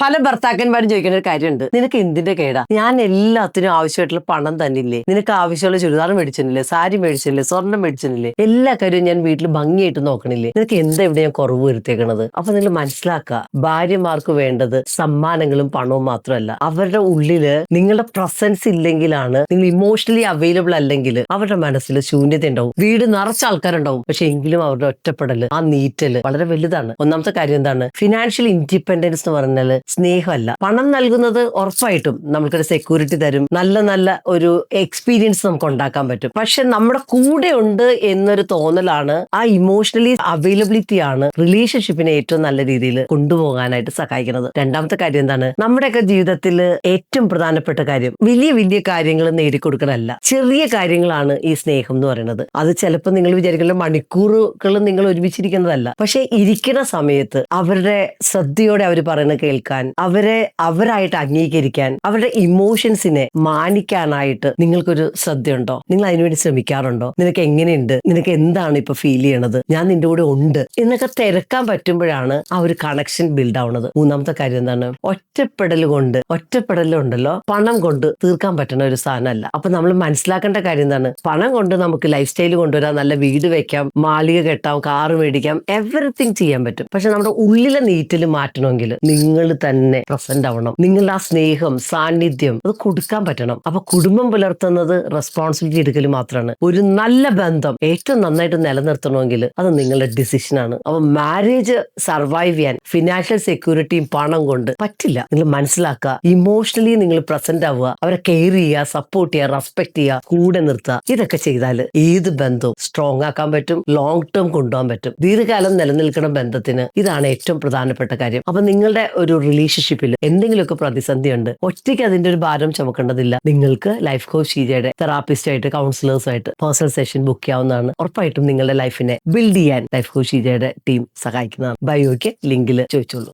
പല ഭർത്താക്കന്മാരും ചോദിക്കുന്ന ഒരു കാര്യമുണ്ട്, നിനക്ക് എന്തിന്റെ കേടാ, ഞാൻ എല്ലാത്തിനും ആവശ്യമായിട്ടുള്ള പണം തന്നില്ലേ, നിനക്ക് ആവശ്യമുള്ള ചുരിദാർ മേടിച്ചില്ലേ, സാരി മേടിച്ചില്ലേ, സ്വർണ്ണം മേടിച്ചില്ലേ, എല്ലാ കാര്യവും ഞാൻ വീട്ടിൽ ഭംഗിയായിട്ട് നോക്കണില്ലേ, നിനക്ക് എന്താ ഇവിടെ ഞാൻ കുറവ് വരുത്തേക്കണത്? അപ്പൊ നിങ്ങൾ മനസ്സിലാക്കുക, ഭാര്യമാർക്ക് വേണ്ടത് സമ്മാനങ്ങളും പണവും മാത്രമല്ല, അവരുടെ ഉള്ളില് നിങ്ങളുടെ പ്രസൻസ് ഇല്ലെങ്കിലാണ്, നിങ്ങൾ ഇമോഷണലി അവൈലബിൾ അല്ലെങ്കിൽ അവരുടെ മനസ്സിൽ ശൂന്യത ഉണ്ടാവും. വീട് നിറച്ച ആൾക്കാരുണ്ടാവും, പക്ഷെ എങ്കിലും അവരുടെ ഒറ്റപ്പെടല്, ആ നീറ്റല് വളരെ വലുതാണ്. ഒന്നാമത്തെ കാര്യം എന്താണ്? ഫിനാൻഷ്യൽ ഇൻഡിപെൻഡൻസ് എന്ന് പറഞ്ഞാൽ സ്നേഹമല്ല. പണം നൽകുന്നത് ഉറപ്പായിട്ടും നമുക്കൊരു സെക്യൂരിറ്റി തരും, നല്ല നല്ല ഒരു എക്സ്പീരിയൻസ് നമുക്ക് ഉണ്ടാക്കാൻ പറ്റും. പക്ഷെ നമ്മുടെ കൂടെ ഉണ്ട് എന്നൊരു തോന്നലാണ്, ആ ഇമോഷണലി അവൈലബിലിറ്റി ആണ് റിലേഷൻഷിപ്പിനെ ഏറ്റവും നല്ല രീതിയിൽ കൊണ്ടുപോകാനായിട്ട് സഹായിക്കുന്നത്. രണ്ടാമത്തെ കാര്യം എന്താണ്? നമ്മുടെയൊക്കെ ജീവിതത്തിൽ ഏറ്റവും പ്രധാനപ്പെട്ട കാര്യം വലിയ വലിയ കാര്യങ്ങൾ നേടിക്കൊടുക്കണമല്ല, ചെറിയ കാര്യങ്ങളാണ് ഈ സ്നേഹം എന്ന് പറയുന്നത്. അത് ചിലപ്പോൾ നിങ്ങൾ വിചാരിക്കുന്ന മണിക്കൂറുകൾ നിങ്ങൾ ഒരുമിച്ചിരിക്കുന്നതല്ല, പക്ഷെ ഇരിക്കുന്ന സമയത്ത് അവരുടെ ശ്രദ്ധയോടെ അവർ പറയുന്നത് കേൾക്കാൻ, അവരെ അവരായിട്ട് അംഗീകരിക്കാൻ, അവരുടെ ഇമോഷൻസിനെ മാനിക്കാനായിട്ട് നിങ്ങൾക്കൊരു ശ്രദ്ധയുണ്ടോ? നിങ്ങൾ അതിനുവേണ്ടി ശ്രമിക്കാറുണ്ടോ? നിനക്ക് എങ്ങനെയുണ്ട്, നിനക്ക് എന്താണ് ഇപ്പൊ ഫീൽ ചെയ്യണത്, ഞാൻ നിന്റെ കൂടെ ഉണ്ട് എന്നൊക്കെ തിരക്കാൻ പറ്റുമ്പോഴാണ് ആ ഒരു കണക്ഷൻ ബിൽഡ് ആവുന്നത്. മൂന്നാമത്തെ കാര്യം എന്താണ്? ഒറ്റപ്പെടലുണ്ടല്ലോ, പണം കൊണ്ട് തീർക്കാൻ പറ്റുന്ന ഒരു സാധനമല്ല. അപ്പൊ നമ്മൾ മനസ്സിലാക്കേണ്ട കാര്യം എന്താണ്? പണം കൊണ്ട് നമുക്ക് ലൈഫ് സ്റ്റൈൽ കൊണ്ടുവരാം, നല്ല വീട് വെക്കാം, മാളിക കെട്ടാം, കാറ് മേടിക്കാം, എവറിത്തിങ് ചെയ്യാൻ പറ്റും. പക്ഷെ നമ്മുടെ ഉള്ളിലെ നീറ്റിൽ മാറ്റണമെങ്കിൽ നിങ്ങൾ തന്നെ പ്രസന്റ് ആവണം. നിങ്ങളുടെ ആ സ്നേഹം, സാന്നിധ്യം അത് കൊടുക്കാൻ പറ്റണം. അപ്പൊ കുടുംബം പുലർത്തുന്നത് റെസ്പോൺസിബിലിറ്റി എടുക്കൽ മാത്രമാണ്. ഒരു നല്ല ബന്ധം ഏറ്റവും നന്നായിട്ട് നിലനിർത്തണമെങ്കിൽ അത് നിങ്ങളുടെ ഡിസിഷനാണ്. അപ്പൊ മാരേജ് സർവൈവ് ചെയ്യാൻ ഫിനാൻഷ്യൽ സെക്യൂരിറ്റിയും പണം കൊണ്ട് പറ്റില്ല. നിങ്ങൾ മനസ്സിലാക്കുക, ഇമോഷണലി നിങ്ങൾ പ്രസന്റ് ആവുക, അവരെ കെയർ ചെയ്യുക, സപ്പോർട്ട് ചെയ്യുക, റെസ്പെക്ട് ചെയ്യുക, കൂടെ നിർത്തുക. ഇതൊക്കെ ചെയ്താൽ ഏത് ബന്ധവും സ്ട്രോങ് ആക്കാൻ പറ്റും, ലോങ് ടേം കൊണ്ടുപോകാൻ പറ്റും. ദീർഘകാലം നിലനിൽക്കുന്ന ബന്ധത്തിന് ഇതാണ് ഏറ്റവും പ്രധാനപ്പെട്ട കാര്യം. അപ്പൊ നിങ്ങളുടെ ഒരു റിലേഷൻഷിപ്പിൽ എന്തെങ്കിലുമൊക്കെ പ്രതിസന്ധി ഉണ്ട്, ഒറ്റയ്ക്ക് അതിന്റെ ഒരു ഭാരം ചുമക്കേണ്ടതില്ല. നിങ്ങൾക്ക് ലൈഫ് കോച്ച് ഷീജയുടെ തെറാപ്പിസ്റ്റ് ആയിട്ട്, കൗൺസിലേഴ്സ് ആയിട്ട് പേഴ്സണൽ സെഷൻ ബുക്ക് ചെയ്യാവുന്നതാണ്. ഉറപ്പായിട്ടും നിങ്ങളുടെ ലൈഫിനെ ബിൽഡ് ചെയ്യാൻ ലൈഫ് കോച്ച് ഷീജയുടെ ടീം സഹായിക്കുന്നതാണ്. ബയോയ്ക്ക് ലിങ്കിൽ ചോദിച്ചോളൂ.